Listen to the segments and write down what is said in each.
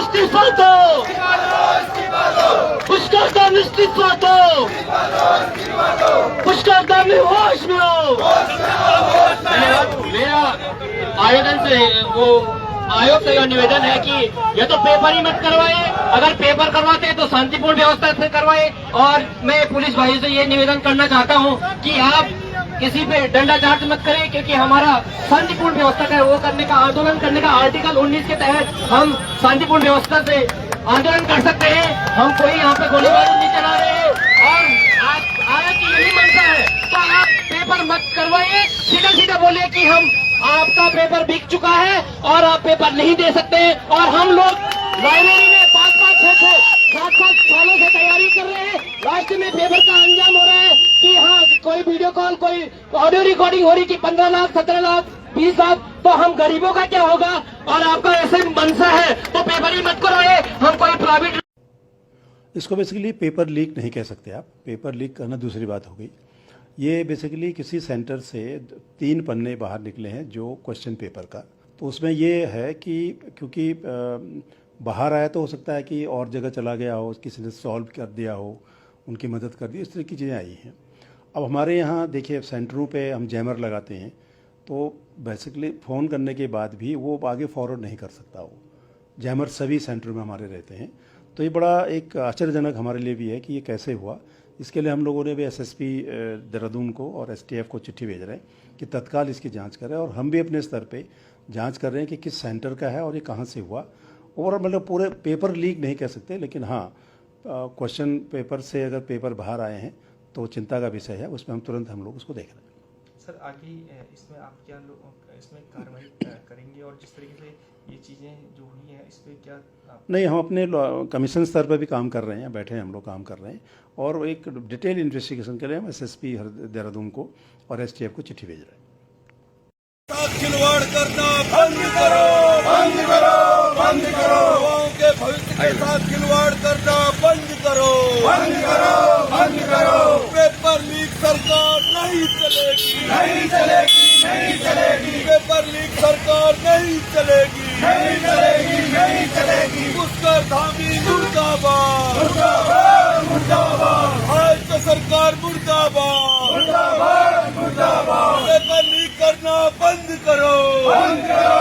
इस्तीफा दो, पुष्कर धाम इस्तीफा दो, पुष्कर धाम में होश में हो। मेरा आयोजन से वो आयोग से यह निवेदन है कि ये तो पेपर ही मत करवाए, अगर पेपर करवाते हैं तो शांतिपूर्ण व्यवस्था से करवाए। और मैं पुलिस भाई से ये निवेदन करना चाहता हूँ कि आप किसी पे डंडा चार्ज मत करें, क्योंकि हमारा शांतिपूर्ण व्यवस्था का वो करने का आंदोलन करने का आर्टिकल 19 के तहत हम शांतिपूर्ण व्यवस्था से आंदोलन कर सकते हैं। हम कोई यहाँ पे गोली बारूद नहीं चला रहे हैं और आज की यही मंशा है, तो आप पेपर मत करवाइए, सीधा सीधा बोले कि हम आपका पेपर बिक चुका है और आप पेपर नहीं दे सकते। और हम लोग लाइब्रेरी में 5-5, 6-6, 7-7 सालों से तैयारी कर रहे हैं, लास्ट में पेपर का अंजाम हो रहा है कि हाँ कोई वीडियो कॉल, कोई ऑडियो रिकॉर्डिंग हो रही कि 15 लाख, 17 लाख, 20 लाख, तो हम गरीबों का क्या होगा। और आपका ऐसे मनसा है तो पेपर ही मत करवाइए, हम कोई प्राइवेट। इसको बेसिकली पेपर लीक नहीं कह सकते आप, पेपर लीक करना दूसरी बात हो गई। ये बेसिकली किसी सेंटर से 3 पन्ने बाहर निकले हैं जो क्वेश्चन पेपर का, तो उसमें ये है कि क्योंकि बाहर आया तो हो सकता है कि और जगह चला गया हो, किसी ने सॉल्व कर दिया हो, उनकी मदद कर दी, इस तरह की चीज़ें आई हैं। अब हमारे यहाँ देखिए सेंटरों पे हम जैमर लगाते हैं, तो बेसिकली फ़ोन करने के बाद भी वो आगे फॉरवर्ड नहीं कर सकता, वो जैमर सभी सेंटर में हमारे रहते हैं। तो ये बड़ा एक आश्चर्यजनक हमारे लिए भी है कि ये कैसे हुआ। इसके लिए हम लोगों ने भी एसएसपी देहरादून को और एसटीएफ को चिट्ठी भेज रहे हैं कि तत्काल इसकी जांच करें, और हम भी अपने स्तर पे जांच कर रहे हैं कि किस सेंटर का है और ये कहाँ से हुआ। और मतलब पूरे पेपर लीक नहीं कह सकते, लेकिन हाँ क्वेश्चन पेपर से अगर पेपर बाहर आए हैं तो चिंता का विषय है, उसमें हम तुरंत हम लोग उसको देख रहे हैं। सर आगे इसमें आप क्या इसमें कार्रवाई करेंगे, और जिस तरीके से ये चीज़ें जो हुई हैं इस पर क्या नहीं, हम अपने कमीशन स्तर पर भी काम कर रहे हैं, बैठे हैं हम लोग काम कर रहे हैं, और एक डिटेल इन्वेस्टिगेशन के लिए हम एसएसपी देहरादून को और एसटीएफ को चिट्ठी भेज रहे हैं। खिलवाड़ करना बंद करो, बंद करो, बंद करो। युवाओं के भविष्य के साथ खिलवाड़ करना बंद करो, बंद करो, बंद करो। पेपर लीक सरकार नहीं चलेगी, नहीं चलेगी, नहीं चलेगी। पेपर लीक सरकार नहीं चलेगी, नहीं चलेगी, नहीं चलेगी। पुष्कर धामी मुर्दाबाद, मुर्दाबाद, मुर्दाबाद। भाजपा सरकार मुर्दाबाद, मुर्दाबाद, मुर्दाबाद। पेपर लीक करना बंद करो, बंद करो।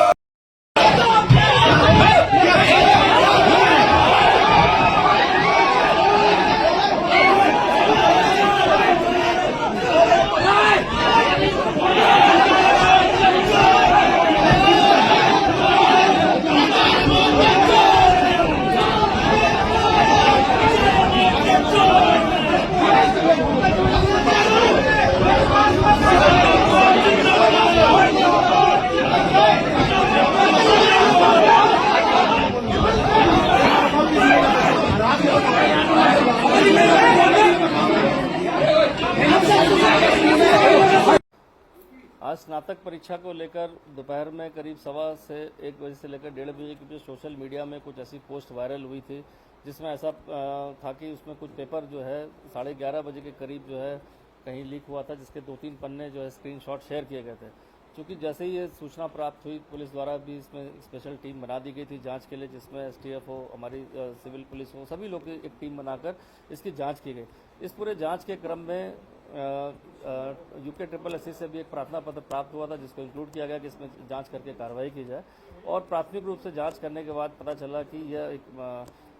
आज स्नातक परीक्षा को लेकर दोपहर में करीब 1:15 बजे से लेकर 1:30 बजे के बीच सोशल मीडिया में कुछ ऐसी पोस्ट वायरल हुई थी जिसमें ऐसा था कि उसमें कुछ पेपर जो है 11:30 बजे के करीब जो है कहीं लीक हुआ था, जिसके 2-3 पन्ने जो है स्क्रीनशॉट शेयर किए गए थे। क्योंकि जैसे ही ये सूचना प्राप्त हुई, पुलिस द्वारा भी इसमें स्पेशल टीम बना दी गई थी जांच के लिए, जिसमें एसटीएफ हो, हमारी सिविल पुलिस हो, सभी लोग की एक टीम बनाकर इसकी जांच की गई। इस पूरे जांच के क्रम में यूके SSS से भी एक प्रार्थना पत्र प्राप्त हुआ था, जिसको इंक्लूड किया गया कि इसमें जांच करके कार्रवाई की जाए। और प्राथमिक रूप से जांच करने के बाद पता चला कि यह एक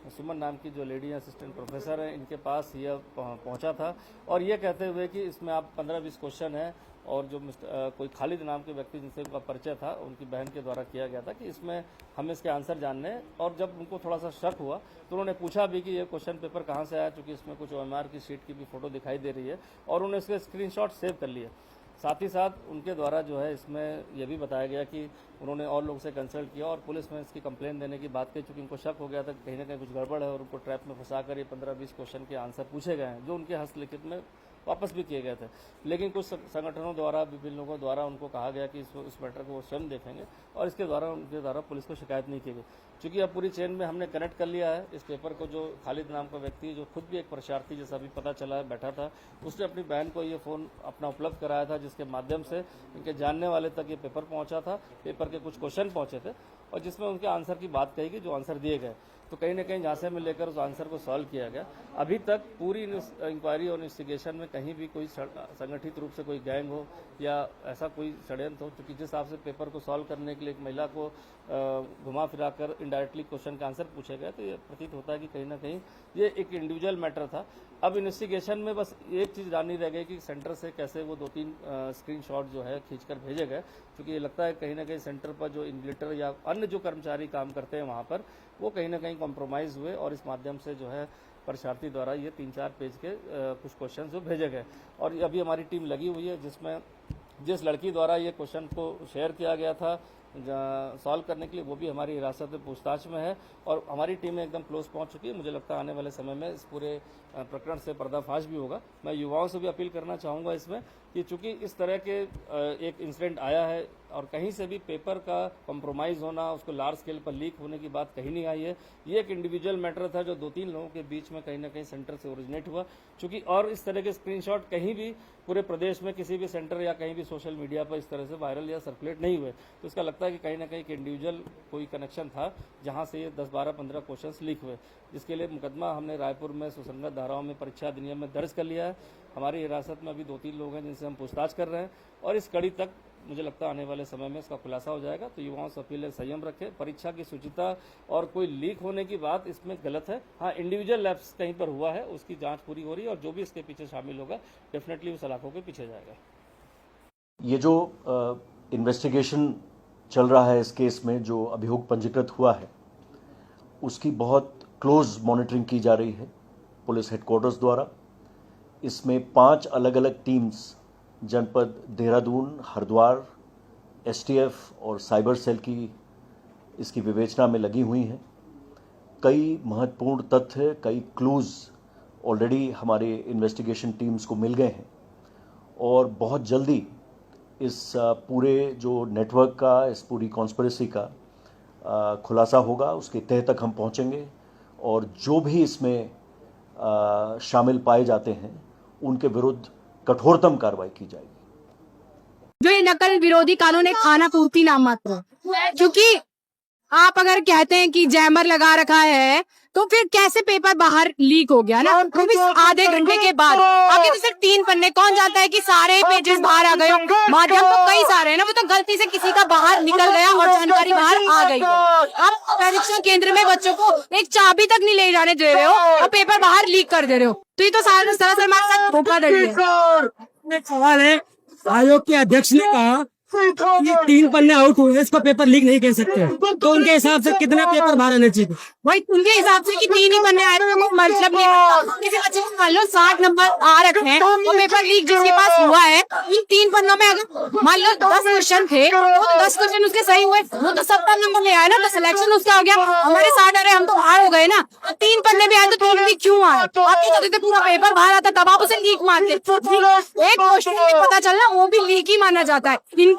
सुमन नाम की जो लेडी असिस्टेंट प्रोफेसर है, इनके पास यह पहुंचा था, और ये कहते हुए कि इसमें आप 15-20 क्वेश्चन है, और जो कोई खालिद नाम के व्यक्ति जिनसे उनका परिचय था, उनकी बहन के द्वारा किया गया था कि इसमें हम इसके आंसर जानने। और जब उनको थोड़ा सा शक हुआ तो उन्होंने पूछा भी कि ये क्वेश्चन पेपर कहाँ से आया, क्योंकि इसमें कुछ OMR की शीट की भी फोटो दिखाई दे रही है, और उन्होंने इसके स्क्रीनशॉट सेव कर लिए। साथ ही साथ उनके द्वारा जो है इसमें यह भी बताया गया कि उन्होंने और लोगों से कंसल्ट किया और पुलिस में इसकी कंप्लेन देने की बात कही, चूँकि उनको शक हो गया था कहीं ना कहीं कुछ गड़बड़ है, और उनको ट्रैप में फंसाकर ये 15-20 क्वेश्चन के आंसर पूछे गए हैं, जो उनके हस्तलिखित में वापस भी किए गए थे। लेकिन कुछ संगठनों द्वारा, विभिन्न लोगों द्वारा उनको कहा गया कि इस मैटर को वो स्वयं देखेंगे, और इसके द्वारा उनके द्वारा पुलिस को शिकायत नहीं की गई। चूँकि अब पूरी चेन में हमने कनेक्ट कर लिया है इस पेपर को, जो खालिद नाम का व्यक्ति जो खुद भी एक परीक्षार्थी जैसा अभी पता चला है बैठा था, उसने अपनी बहन को ये फ़ोन अपना उपलब्ध कराया था, जिसके माध्यम से इनके जानने वाले तक ये पेपर पहुंचा था, पेपर के कुछ क्वेश्चन पहुंचे थे, और जिसमें उनके आंसर की बात कही गई, जो आंसर दिए गए। तो कहीं ना कहीं जहाँ से हमें लेकर उस आंसर को सॉल्व किया गया। अभी तक पूरी इंक्वायरी और इन्वेस्टिगेशन में कहीं भी कोई संगठित रूप से कोई गैंग हो या ऐसा कोई षड्यंत्र हो, क्योंकि जिस हिसाब से पेपर को सॉल्व करने के लिए एक महिला को घुमा फिरा कर इनडायरेक्टली क्वेश्चन का आंसर पूछे गए, तो ये प्रतीत होता है कि कहीं ना कहीं ये एक इंडिविजुअल मैटर था। अब इन्वेस्टिगेशन में बस एक चीज़ जाननी रह गई कि सेंटर से कैसे वो 2-3 स्क्रीनशॉट जो है खींचकर भेजे गए, क्योंकि ये लगता है कहीं ना कहीं सेंटर पर जो इन्विजिलेटर या अन्य जो कर्मचारी काम करते हैं वहाँ पर, वो कहीं ना कहीं कॉम्प्रोमाइज़ हुए और इस माध्यम से जो है परीक्षार्थी द्वारा ये 3-4 पेज के कुछ क्वेश्चन जो भेजे गए। और अभी हमारी टीम लगी हुई है जिसमें जिस लड़की द्वारा ये क्वेश्चन को शेयर किया गया था सॉल्व करने के लिए, वो भी हमारी हिरासत में पूछताछ में है और हमारी टीम एकदम क्लोज पहुंच चुकी है। मुझे लगता है आने वाले समय में इस पूरे प्रकरण से पर्दाफाश भी होगा। मैं युवाओं से भी अपील करना चाहूँगा इसमें कि चूंकि इस तरह के एक इंसिडेंट आया है और कहीं से भी पेपर का कॉम्प्रोमाइज़ होना, उसको लार्ज स्केल पर लीक होने की बात कहीं नहीं आई है। ये एक इंडिविजुअल मैटर था जो 2-3 लोगों के बीच में कहीं ना कहीं सेंटर से ओरिजिनेट हुआ, चूंकि और इस तरह के स्क्रीनशॉट कहीं भी पूरे प्रदेश में किसी भी सेंटर या कहीं भी सोशल मीडिया पर इस तरह से वायरल या सर्कुलेट नहीं हुए। तो इसका लगता है कि कहीं ना कहीं एक इंडिविजुअल कोई कनेक्शन था जहां से ये 10-12-15 क्वेश्चंस लीक हुए, जिसके लिए मुकदमा हमने रायपुर में सुसंगत धाराओं में परीक्षा अधिनियम में दर्ज कर लिया है। हमारी हिरासत में अभी 2-3 लोग हैं जिनसे हम पूछताछ कर रहे हैं और इस कड़ी तक मुझे लगता है आने वाले समय में इसका खुलासा हो जाएगा। तो युवाओं से अपील है संयम रखें, परीक्षा की शुचिता और कोई लीक होने की बात इसमें गलत है। हाँ, इंडिविजुअल लैप्स कहीं पर हुआ है, उसकी जांच पूरी हो रही है और जो भी इसके पीछे शामिल होगा डेफिनेटली उस सलाखों के पीछे जाएगा। ये जो इन्वेस्टिगेशन चल रहा है इस केस में, जो अभियोग पंजीकृत हुआ है, उसकी बहुत क्लोज मॉनिटरिंग की जा रही है पुलिस हेडक्वार्टर्स द्वारा। इसमें 5 अलग अलग टीम्स जनपद देहरादून, हरिद्वार, एसटीएफ और साइबर सेल की इसकी विवेचना में लगी हुई हैं। कई महत्वपूर्ण तथ्य, कई क्लूज ऑलरेडी हमारे इन्वेस्टिगेशन टीम्स को मिल गए हैं और बहुत जल्दी इस पूरे जो नेटवर्क का, इस पूरी कॉन्स्पिरेसी का खुलासा होगा। उसके तह तक हम पहुंचेंगे और जो भी इसमें शामिल पाए जाते हैं उनके विरुद्ध कठोरतम कार्रवाई की जाएगी। जो ये नकल विरोधी कानून एक खाना पूर्ति नाम मात्र है, क्योंकि आप अगर कहते हैं कि जैमर लगा रखा है तो फिर कैसे पेपर बाहर लीक हो गया ना, वो भी आधे घंटे के बाद। आगे तो सिर्फ 3 पन्ने, कौन जाता है कि सारे पेजेस बाहर आ गए, माध्यम तो कई सारे हैं ना, वो तो गलती से किसी का बाहर निकल गया और जानकारी बाहर आ गई। आप परीक्षा केंद्र में बच्चों को एक चाबी तक नहीं ले जाने दे रहे हो और पेपर बाहर लीक कर दे रहे हो, तो ये तो सरासर हमारे साथ धोखाधड़ी है। सवाल है, आयोग के अध्यक्ष ने कहा ये 3 पन्ने आउट हुए, इसको पेपर लीक नहीं कह सकते, तो उनके हिसाब से कितना पेपर बाहर आने चाहिए? भाई उनके हिसाब से कि 3 ही पन्ने आए तो मतलब नहीं। किसी बच्चे को मान लो 60 नंबर आ रखे हैं, वो पेपर लीक जिसके पास हुआ है, इन 3 पन्नों में अगर मान लो 10 क्वेश्चन थे तो 10 क्वेश्चन उसके सही हुए, वो तो 70 नंबर ले आया ना, तो सिलेक्शन उसका हो गया। हमारे 60 आ रहे, हम तो बाहर हो गए ना। 3 पन्ने में आए तो 3 लीक क्यों आए? आप तो पूरा पेपर बाहर आता तब आप उसे लीक मानते। एक क्वेश्चन पता चलना वो भी लीक ही माना जाता है। इनकी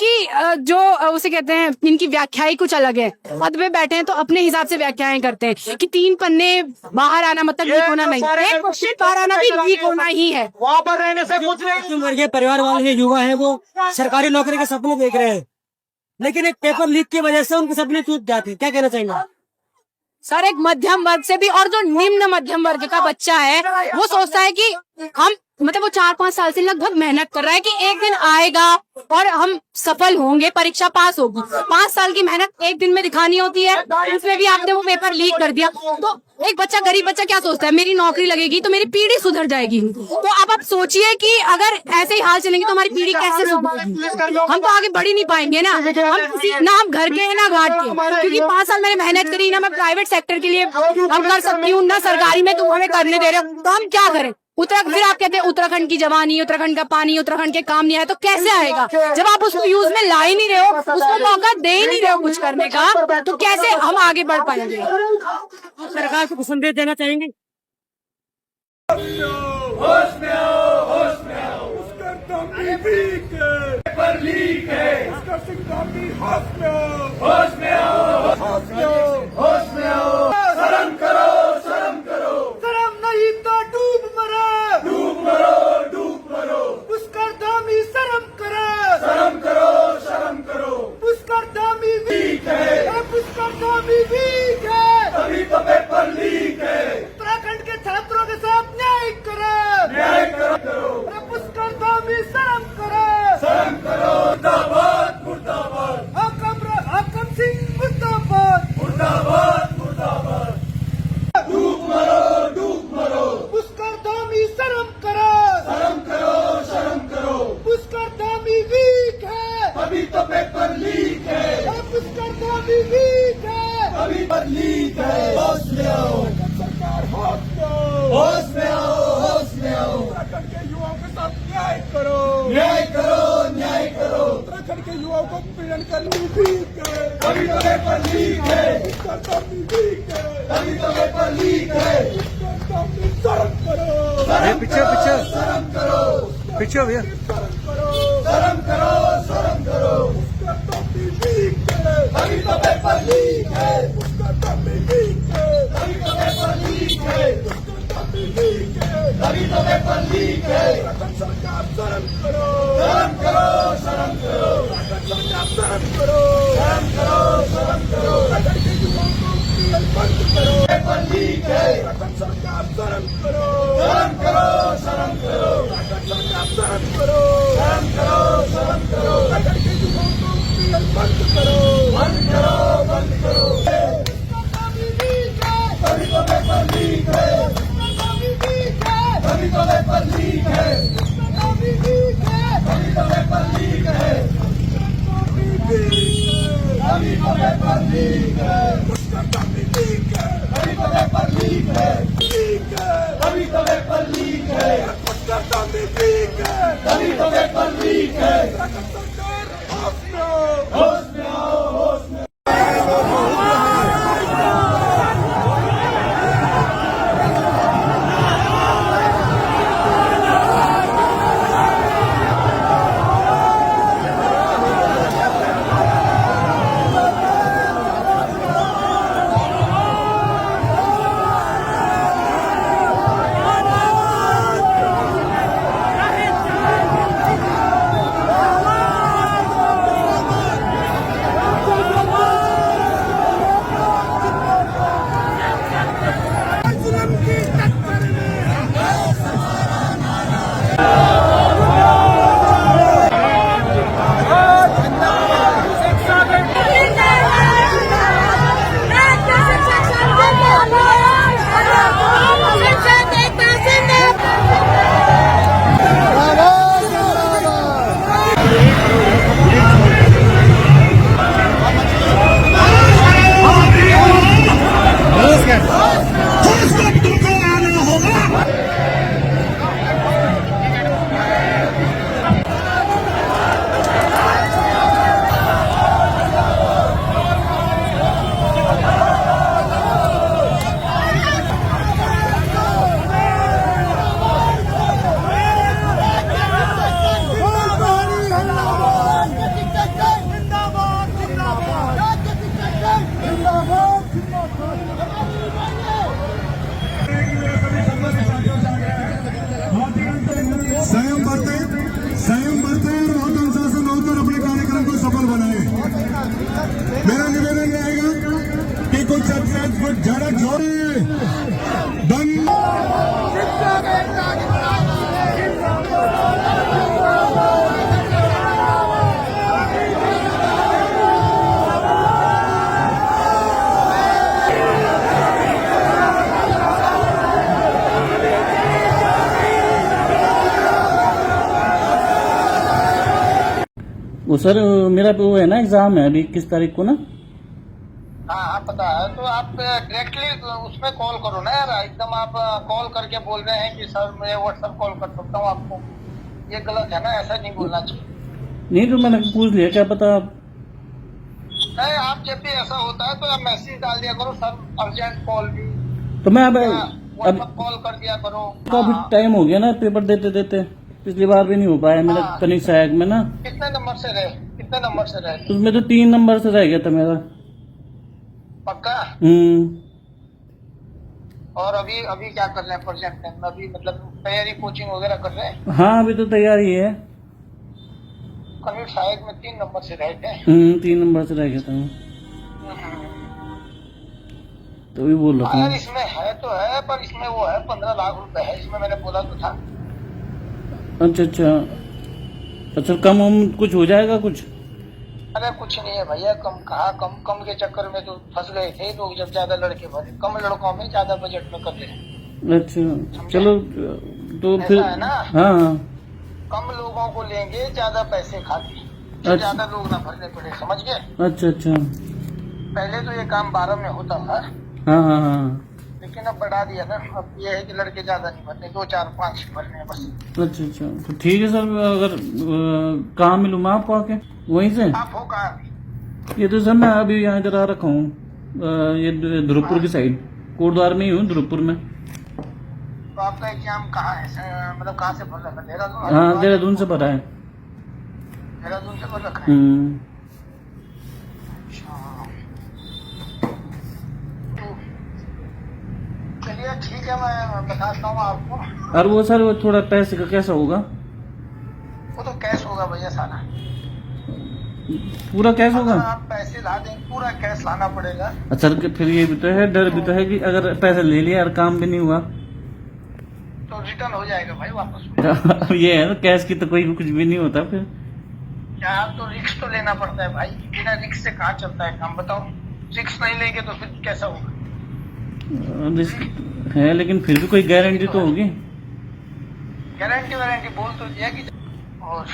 जो उसे कहते हैं, इनकी व्याख्याएं कुछ अलग है। पद पे बैठे हैं तो अपने हिसाब से व्याख्याएं करते हैं कि 3 पन्ने बाहर आना मतलब लीक होना नहीं, एक क्वेश्चन बाहर आना भी लीक होना ही है। वहाँ पर रहने से कुछ नहीं। वर्गीय परिवार वाले हैं, युवा हैं, वो सरकारी नौकरी के सपने देख रहे हैं, लेकिन एक पेपर लीक की वजह से उनके सपने टूट जाते हैं। क्या कहना चाहेंगे सर? एक मध्यम वर्ग से भी और जो निम्न मध्यम वर्ग का बच्चा है वो सोचता है कि हम मतलब वो 4-5 साल से लगभग मेहनत कर रहा है कि एक दिन आएगा और हम सफल होंगे, परीक्षा पास होगी। 5 साल की मेहनत एक दिन में दिखानी होती है, उसमें भी आपने वो पेपर लीक कर दिया। तो एक बच्चा, गरीब बच्चा क्या सोचता है, मेरी नौकरी लगेगी तो मेरी पीढ़ी सुधर जाएगी। तो अब आप सोचिए कि अगर ऐसे ही हाल चलेंगे तो हमारी पीढ़ी कैसे सुधरेगी? हम तो आगे बढ़ ही नहीं पाएंगे ना। हम घर के हैं ना घाट के, क्योंकि 5 साल मैंने मेहनत करी ना, मैं प्राइवेट सेक्टर के लिए हम कर सकती हूँ ना, सरकारी में तुम हमें करने दे रहे हो, तो हम क्या करें? फिर आप कहते हैं उत्तराखंड की जवानी, उत्तराखंड का पानी, उत्तराखंड के काम नहीं आया, तो कैसे आएगा? जब आप उसको यूज में ला ही नहीं रहे हो, उसको मौका दे ही नहीं रहे हो कुछ करने का, तो कैसे हम आगे बढ़ पाएंगे? सरकार को संदेश देना चाहेंगे? होश में आओ, होश में आओ। उसका दामी लीक है, पेपर लीक है। उसका दामी होश में आओ, होश में आओ, होश में आओ, होश में आओ। शर्म करो, शर्म करो। शर्म नहीं तो डूब मरो, डूब मरो, डूब मरो। उसका दामी शर्म करो, शर्म करो, शर्म करो। उसका दामी लीक है, उसका महिलाओं को पीड़न करनी ठीक है, तभी तो पेपर लीक है, इसका तभी लीक है, तभी तो पेपर लीक है, इसका तभी शर्म करो, पीछे पीछे शर्म करो, पीछे भैया शर्म करो, शर्म करो, शर्म करो, उसका तभी लीक है, तभी तो पेपर लीक है, उसका तभी लीक है, तभी तो पेपर लीक है, उसका तभी लीक है, तभी तो पेपर लीक है, सरकार शर्म करो, शर्म करो, शर्म करो, सरकार शर्म करो, शर्म करो, शर्म करो, बंद करो, पेपर लीक है, सरकार शर्म करो, शर्म करो, शर्म करो, सरकार शर्म करो, शर्म करो, शर्म करो, बंद करो, बंद करो, बंद करो, तभी तो पेपर लीक है, तभी तो पेपर लीक है, तभी तो पेपर लीक है, तभी तो पेपर लीक है, तभी तो पेपर लीक है, तभी तो पेपर लीक है, तभी तो पेपर लीक है, होश में आओ, होश में। संयम बरतें और बहुत अनुशासन होकर अपने कार्यक्रम को सफल बनाएं। मेरा निवेदन रहेगा कि कुछ झड़क छोड़े बंद। वो सर मेरा वो है ना एग्जाम है अभी 21 तारीख को ना। हाँ पता है, तो आप डायरेक्टली उसमें कॉल करो ना यार। एकदम आप कॉल करके बोल रहे हैं कि सर मैं व्हाट्सएप कॉल कर सकता हूँ आपको, ये गलत है ना, ऐसा नहीं बोलना चाहिए। नहीं तो मैंने पूछ लिया, क्या पता नहीं, आप जब भी ऐसा होता है तो आप मैसेज डाल दिया करो, सर अर्जेंट कॉल भी, तो मैं अब व्हाट्सएप कॉल कर दिया करो। काफी टाइम हो गया ना पेपर देते देते, पिछली बार भी नहीं हो पाया मेरा तनिक सहायक में ना। कितने नंबर से रहे? उसमें तो 3 नंबर से रह गया था मेरा। पक्का? और अभी क्या कर रहे हैं प्रेजेंट टाइम में? अभी मतलब तैयारी कोचिंग वगैरह कर रहे हैं? हाँ अभी तो तैयारी है। कभी शायद में 3 नंबर से रहे थे। 3 नंबर से रह गया था तो भी बोल रहा यार था। इसमें है तो है, पर इसमें वो है 15 लाख रुपए है इसमें, मैंने बोला तो था। अच्छा कम कुछ हो जाएगा कुछ? अरे कुछ नहीं है भैया, कम कहाँ, कम के चक्कर में तो फंस गए थे लोग जब ज्यादा लड़के भरे। कम लड़कों में ज्यादा बजट में कर रहे। अच्छा चलो तो फिर है ना। हाँ कम लोगों को लेंगे, ज्यादा पैसे खाते, तो ज्यादा लोग ना भरने पड़े, समझ गए? अच्छा पहले तो ये काम 12 में होता था। हाँ लेकिन अब बढ़ा दिया ना। अब ये है कि लड़के ज्यादा नहीं भरने, 2 4 5 भरने बस। अच्छा तो ठीक है सर, अगर कहाँ मिलूँ मैं आपको आके वहीं से आप हो कहाँ? ये तो सर मैं अभी यहाँ इधर आ रखा हूँ, ये ध्रुवपुर की साइड, कोटद्वार में ही हूँ, ध्रुवपुर में। तो आपका एग्जाम कहाँ है? मतलब कहाँ से भर रखा है? देहरादून? हाँ, देहरादून से भरा है। देहरादून से भर रखा है? चलिए ठीक है, मैं बताता हूँ आपको। और वो सर वो थोड़ा पैसे का कैसा होगा? वो तो कैश होगा भैया, सारा पूरा कैश होगा? अगर आप पैसे ला देंगे, पूरा कैश लाना पड़ेगा। अच्छा, फिर ये भी तो है, डर भी तो है कि अगर पैसे ले लिया और काम भी नहीं हुआ तो रिटर्न हो जाएगा भाई वापस। ये है ना, कैश की तो कोई कुछ भी नहीं होता फिर। यार तो रिस्क तो लेना पड़ता है भाई, बिना रिस्क से कहाँ चलता है काम, बताओ। रिस्क नहीं लेंगे तो फिर कैसा होगा? रिस्क है, लेकिन फिर भी कोई गारंटी तो होगी। गारंटी वारंटी बोल तो दिया कि और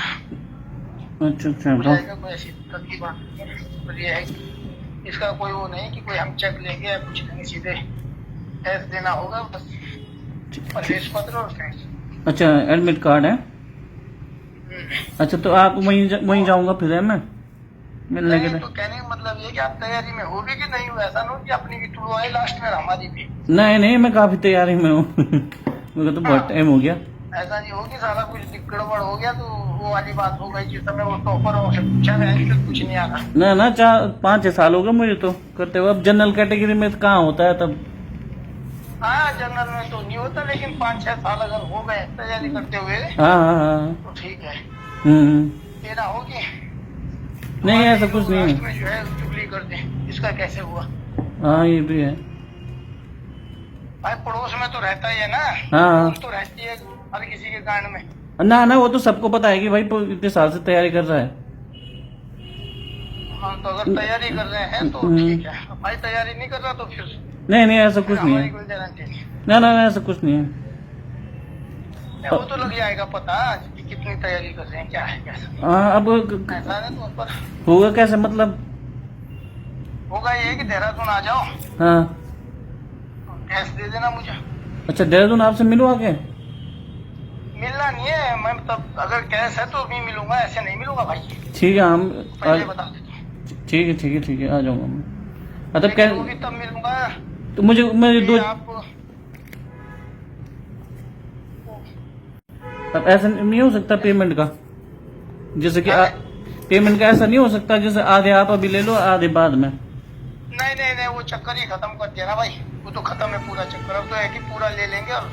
अच्छा अच्छा, हो जाएगा, कोई ऐसी दिक्कत की बात नहीं है। पर ये है कि इसका कोई वो नहीं कि कोई हम चेक लेंगे या कुछ नहीं, सीधे कैश देना होगा बस, प्रवेश पत्र और कैश। अच्छा, एडमिट कार्ड है। अच्छा, तो आप वहीं जाऊंगा फिर, है मैं मिलने के लिए? तो कहने का मतलब ये कि आप तैयारी में होगे कि नहीं हो, ऐसा नहीं कि अपनी भी टूर आए लास्ट में हमारी भी। नहीं नहीं, मैं काफी तैयारी में हूँ मुझे तो बहुत टाइम हो गया। ऐसा नहीं होगी सारा कुछ गड़बड़ हो गया तो वो वाली बात हो गई जिस समय वो टॉपर से पूछा गया कि कुछ नहीं आ रहा। ना 4-5 साल हो गए मुझे तो करते हुए। अब जनरल कैटेगरी में तो कहाँ होता है तब। हाँ, जनरल में तो नहीं होता, लेकिन 5-6 साल अगर हो गए तैयारी करते हुए हाँ तो ठीक है। तेरा होगी नहीं, ऐसा कुछ नहीं लास्ट है। में जो है चुगली कर दे, इसका कैसे हुआ? हाँ, ये भी है। भाई पड़ोस में तो रहता ही है ना। हाँ, तो रहती है हर किसी के कांड में। ना वो तो सबको पता है कि भाई इतने साल से तैयारी कर रहा है। हाँ, तो अगर तैयारी कर रहे हैं तो ठीक है, भाई तैयारी नहीं कर रहा तो फिर नहीं, ऐसा कुछ नहीं हमारी है। कोई गारंटी नहीं। ना ऐसा कुछ नहीं है। वो तो लग जाएगा पता कि कितनी तैयारी कर रहे हैं, क्या है कैसा। हाँ, अब ऐसा नहीं तो उस पर होगा कैसे, मतलब होगा ये कि देहरादून आ जाओ, हाँ। कैश दे देना मुझे। अच्छा, देहरादून आपसे मिलवा के? मिलना नहीं है, मैं तब अगर कैश है तो भी मिलूंगा, ऐसे नहीं मिलूंगा भाई। ठीक है, हम पहले बता देता हूँ। ठीक है, आ जाऊंगा मैं। मतलब लेकिन वो भी तब मिलूंगा तो मुझे कि 2 आप अब ऐसा नहीं हो सकता पेमेंट का, जैसे कि पेमेंट का ऐसा नहीं हो सकता जैसे आधे आप अभी ले लो आधे बाद में? नहीं, वो चक्कर ही खत्म कर दिया ना भाई, वो तो खत्म है पूरा चक्कर। अब तो है कि पूरा ले लेंगे और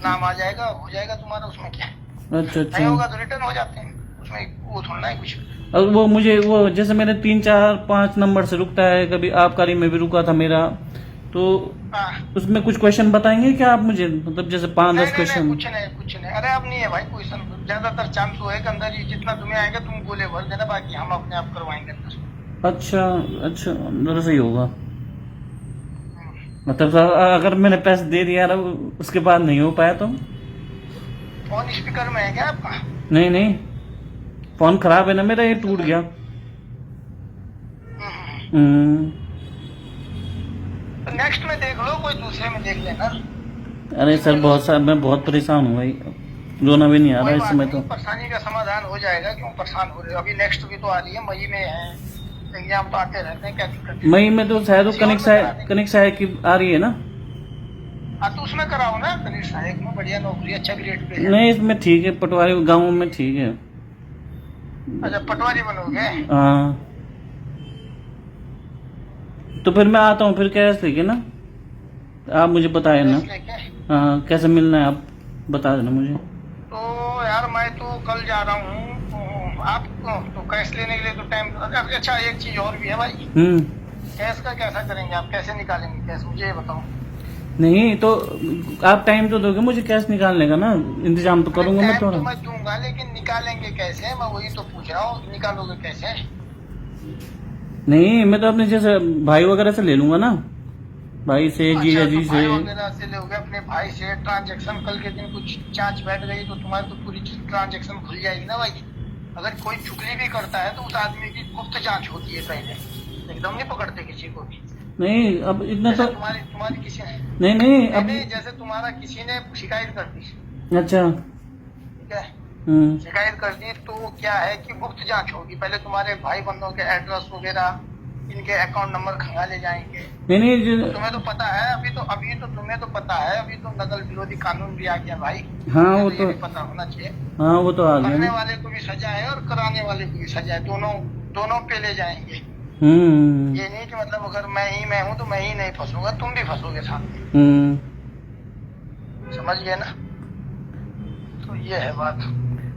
नाम आ जाएगा, हो जाएगा तुम्हारा, उसमें क्या है। अच्छा नहीं होगा तो रिटर्न हो जाते हैं, उसमें वो थोड़ा है कुछ। और वो मुझे वो जैसे मेरे 3-4-5 नंबर से रुकता है, कभी आबकारी में भी रुका था मेरा, तो उसमें कुछ क्वेश्चन बताएंगे क्या आप मुझे, मतलब जैसे 5-10 क्वेश्चन? कुछ नहीं, अरे अब नहीं है भाई क्वेश्चन, ज्यादातर चांस वो है कि अंदर ही जितना तुम्हें आएगा तुम गोले भर देना, बाकी हम अपने आप करवाएंगे अंदर। अच्छा, अंदर से ही होगा। मतलब अगर मैंने पैसे दे दिया उसके बाद नहीं हो पाया तो? फोन स्पीकर में है क्या आपका? नहीं, फोन खराब है ना मेरा, ये टूट गया। नेक्स्ट में देख लो, कोई दूसरे में देख लेना। अरे सर मैं बहुत परेशान हूँ भाई, रोना भी नहीं आ रहा इस समय तो। परेशानी का समाधान हो जाएगा, क्यों परेशान हो रहे हो? अभी नेक्स्ट भी तो आ रही है, मई में है एग्जाम, तो आते रहते हैं, क्या दिक्कत है? मई में तो शायद कनिक सहायक की आ रही है ना? हाँ, तो उसमें कराओ ना, कनिक सहायक में बढ़िया नौकरी, अच्छा ग्रेड पे है। नहीं, इसमें ठीक है, पटवारी गाँव में ठीक है। अच्छा, पटवारी बनोगे? हाँ, तो फिर मैं आता हूँ, फिर कैश लेके ना आप मुझे बताए ना। हाँ, कैसे मिलना है आप बता देना मुझे। तो यार मैं तो कल जा रहा हूँ, आप तो कैश लेने के लिए तो टाइम। अच्छा, एक चीज और भी है भाई, कैश का कैसा करेंगे आप, कैसे निकालेंगे कैश, मुझे ये बताओ। नहीं तो आप टाइम तो दोगे मुझे कैश निकालने का ना, इंतजाम तो करूंगा मैं थोड़ा। मैं दूंगा, लेकिन निकालेंगे कैसे, मैं वही तो पूछ रहा हूँ, निकालोगे कैसे? नहीं, मैं तो अपने जैसे भाई वगैरह से ले लूंगा ना, भाई से, जीजा जी से वगैरह से लोगे, अपने भाई से। ट्रांजेक्शन कल के दिन कुछ जांच बैठ गई तो तुम्हारी तो पूरी ट्रांजेक्शन खुल जाएगी ना भाई। अगर कोई चुगली भी करता है तो उस आदमी की गुप्त जांच होती है पहले, एकदम नहीं पकड़ते किसी को भी। नहीं, अब इतना तो तुम्हारी किसी ने नहीं अब जैसे तुम्हारा किसी ने शिकायत कर दी, अच्छा, ठीक है, शिकायत कर दी तो क्या है कि गुप्त जांच होगी। पहले तुम्हारे भाई बंधुओं के एड्रेस वगैरह, इनके अकाउंट नंबर खंगाले जाएंगे। नहीं तुम्हें तो पता है, अभी तो तुम्हें तो पता है, अभी तो नकल विरोधी कानून भी आ गया भाई। हाँ वो ये तो, भी पता होना चाहिए। हाँ वो तो आ करने गया। वाले को भी सजा है और कराने वाले को भी सजा है, दोनों पे ले जाएंगे। ये नहीं कि मतलब अगर मैं हूँ तो मैं ही नहीं फंसूंगा, तुम भी फंसोगे साथ में। समझ गए ना? तो ये है बात।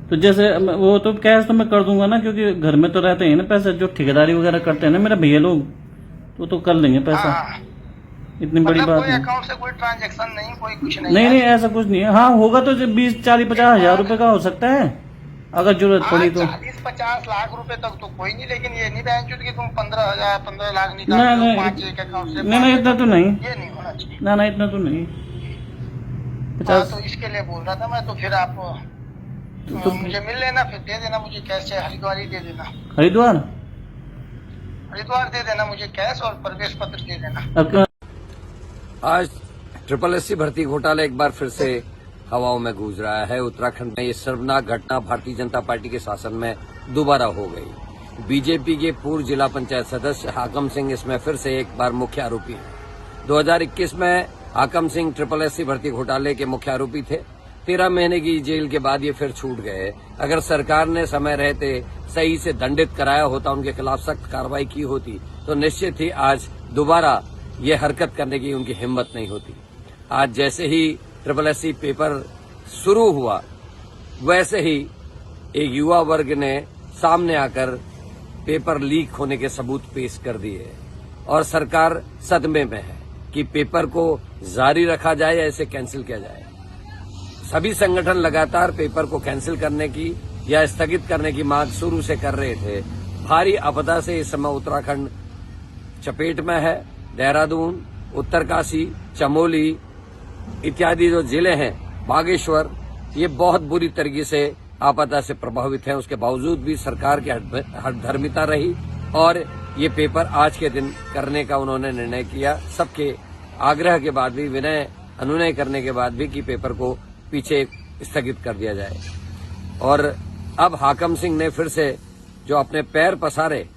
तो जैसे वो तो कैश तो मैं कर दूंगा ना, क्योंकि घर में तो रहते हैं ना पैसे, जो ठेकेदारी वगैरह करते हैं ना मेरे भैया लोग, तो कर देंगे पैसा। हाँ, इतनी बड़ी मतलब बात कोई नहीं। अकाउंट से कोई ट्रांजैक्शन नहीं, कोई कुछ नहीं। नहीं ऐसा कुछ नहीं है। हाँ होगा तो 20, 40, 50 हजार रुपए का हो सकता है अगर जरूरत पड़ी तो। 40-50 लाख रुपए तक तो कोई नहीं, लेकिन ये नहीं बैंक कि तुम 15 लाख नहीं, निकाल नहीं, 5 एक अकाउंट से। नहीं इतना तो नहीं, ये नहीं होना चाहिए ना इतना तो नहीं। 50 तो इसके लिए बोल रहा था मैं। तो फिर आप मुझे मिल लेना, फिर दे देना मुझे कैश, हरिद्वार ही दे देना। हरिद्वार दे देना मुझे कैश, और प्रवेश पत्र दे देना। अब आज SSSC भर्ती घोटाला एक बार फिर से हवाओं में गूंज रहा है। उत्तराखंड में ये शर्मनाक घटना भारतीय जनता पार्टी के शासन में दोबारा हो गई। बीजेपी के पूर्व जिला पंचायत सदस्य हाकम सिंह इसमें फिर से एक बार मुख्य आरोपी हैं। 2021 में हाकम सिंह SSSC भर्ती घोटाले के मुख्य आरोपी थे। 13 महीने की जेल के बाद ये फिर छूट गए। अगर सरकार ने समय रहते सही से दंडित कराया होता, उनके खिलाफ सख्त कार्रवाई की होती, तो निश्चित ही आज दोबारा ये हरकत करने की उनकी हिम्मत नहीं होती। आज जैसे ही SSSC पेपर शुरू हुआ, वैसे ही एक युवा वर्ग ने सामने आकर पेपर लीक होने के सबूत पेश कर दिए और सरकार सदमे में है कि पेपर को जारी रखा जाए या इसे कैंसिल किया जाए। सभी संगठन लगातार पेपर को कैंसिल करने की या स्थगित करने की मांग शुरू से कर रहे थे। भारी आपदा से इस समय उत्तराखंड चपेट में है। देहरादून, उत्तरकाशी, चमोली इत्यादि जो जिले हैं, बागेश्वर, ये बहुत बुरी तरीके से आपदा से प्रभावित हैं। उसके बावजूद भी सरकार की हठधर्मिता रही और ये पेपर आज के दिन करने का उन्होंने निर्णय किया। सबके आग्रह के बाद भी, विनय अनुनय करने के बाद भी कि पेपर को पीछे स्थगित कर दिया जाए। और अब हाकम सिंह ने फिर से जो अपने पैर पसारे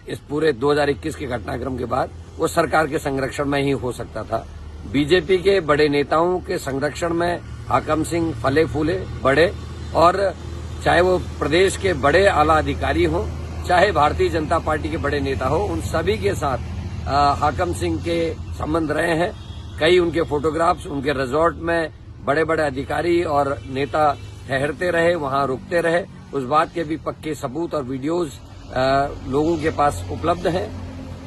इस पूरे 2021 के घटनाक्रम के बाद, वो सरकार के संरक्षण में ही हो सकता था। बीजेपी के बड़े नेताओं के संरक्षण में हाकम सिंह फले फूले बढ़े, और चाहे वो प्रदेश के बड़े आला अधिकारी हों, चाहे भारतीय जनता पार्टी के बड़े नेता हो, उन सभी के साथ हाकम सिंह के संबंध रहे हैं। कई उनके फोटोग्राफ्स उनके रिजॉर्ट में बड़े बड़े अधिकारी और नेता ठहरते रहे, वहां रुकते रहे। उस बात के भी पक्के सबूत और वीडियोज लोगों के पास उपलब्ध हैं।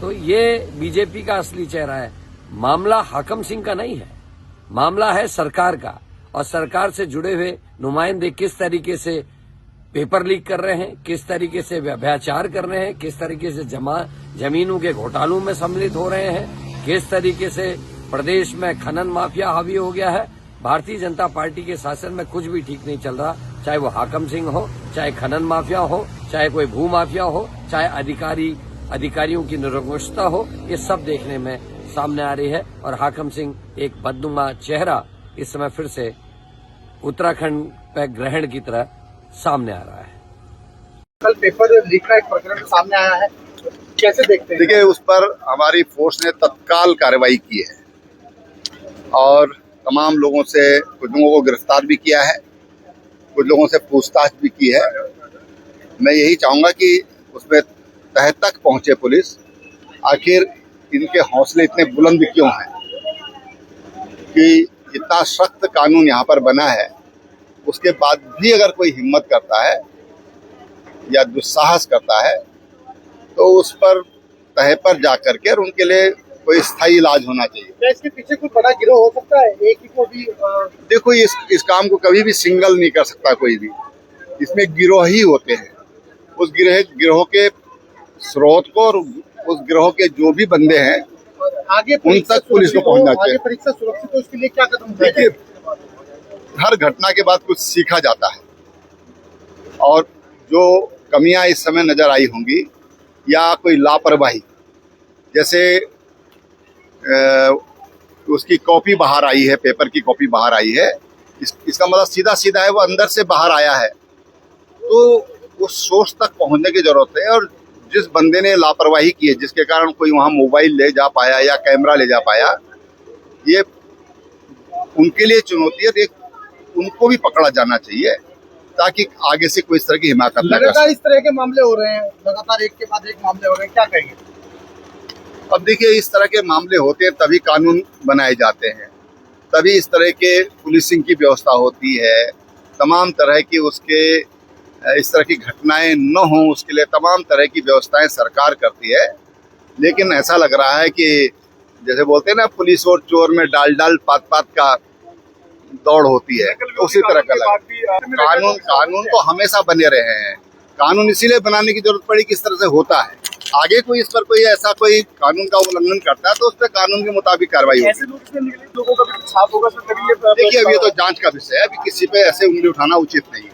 तो ये बीजेपी का असली चेहरा है। मामला हाकम सिंह का नहीं है, मामला है सरकार का, और सरकार से जुड़े हुए नुमाइंदे किस तरीके से पेपर लीक कर रहे हैं, किस तरीके से व्यभिचार कर रहे हैं, किस तरीके से जमीनों के घोटालों में सम्मिलित हो रहे हैं, किस तरीके से प्रदेश में खनन माफिया हावी हो गया है। भारतीय जनता पार्टी के शासन में कुछ भी ठीक नहीं चल रहा, चाहे वो हाकम सिंह हो, चाहे खनन माफिया हो, चाहे कोई भू माफिया हो, चाहे अधिकारियों की निरंकुशता हो। ये सब देखने में सामने आ रही है और हाकम सिंह एक बदनुमा चेहरा इस समय फिर से उत्तराखंड पे ग्रहण की तरह सामने आ रहा है। कल पेपर लीक का एक प्रकरण सामने आया है, कैसे देखते हैं? देखिए, उस पर हमारी फोर्स ने तत्काल कार्रवाई की है और तमाम लोगों से, कुछ लोगों को गिरफ्तार भी किया है, कुछ लोगों से पूछताछ भी की है। मैं यही चाहूंगा कि उसमें तह तक पहुंचे पुलिस। आखिर इनके हौसले इतने बुलंद क्यों हैं कि इतना सख्त कानून यहाँ पर बना है, उसके बाद भी अगर कोई हिम्मत करता है या दुस्साहस करता है तो उस पर तह पर जा करके और उनके लिए कोई स्थायी इलाज होना चाहिए। क्या इसके पीछे कोई बड़ा गिरोह हो सकता है? एक ही को भी देखो, इस काम को कभी भी सिंगल नहीं कर सकता कोई भी, इसमें गिरोह ही होते हैं। उस गिरोह के स्रोत को और उस गिरोह के जो भी बंदे हैं आगे उन तक पुलिस को पहुंचना चाहिए। परीक्षा सुरक्षित हो, उसके लिए क्या कदम उठाएंगे? हर घटना के बाद कुछ सीखा जाता है और जो कमियां इस समय नजर आई होंगी या कोई लापरवाही, जैसे उसकी कॉपी बाहर आई है, पेपर की कॉपी बाहर आई है, इसका मतलब सीधा सीधा है वो अंदर से बाहर आया है तो उस सोर्स तक पहुंचने की जरूरत है। और जिस बंदे ने लापरवाही की है, जिसके कारण कोई वहां मोबाइल ले जा पाया या कैमरा ले जा पाया, ये उनके लिए चुनौती है। उनको भी पकड़ा जाना चाहिए ताकि आगे से कोई इस तरह की हिमाकत न कर सके। इस तरह के मामले हो रहे हैं, लगातार एक के बाद एक मामले हो रहे हैं, क्या कहेंगे? अब देखिए, इस तरह के मामले होते हैं तभी कानून बनाए जाते हैं, तभी इस तरह के पुलिसिंग की व्यवस्था होती है। तमाम तरह की उसके इस तरह की घटनाएं न हों, उसके लिए तमाम तरह की व्यवस्थाएं सरकार करती है। लेकिन ऐसा लग रहा है कि जैसे बोलते हैं ना, पुलिस और चोर में डाल पात का दौड़ होती है, उसी तरह का लग। कानून तो हमेशा बने रहे हैं। कानून इसीलिए बनाने की जरूरत पड़ी किस तरह से होता है। आगे कोई इस पर कोई ऐसा कोई कानून का उल्लंघन करता है तो उस पर कानून के मुताबिक कार्रवाई होगी। ऐसे लोगों का भी छाप होगा सर, देखिए, अब ये तो जांच का विषय है, अभी किसी पे ऐसे उंगली उठाना उचित नहीं है।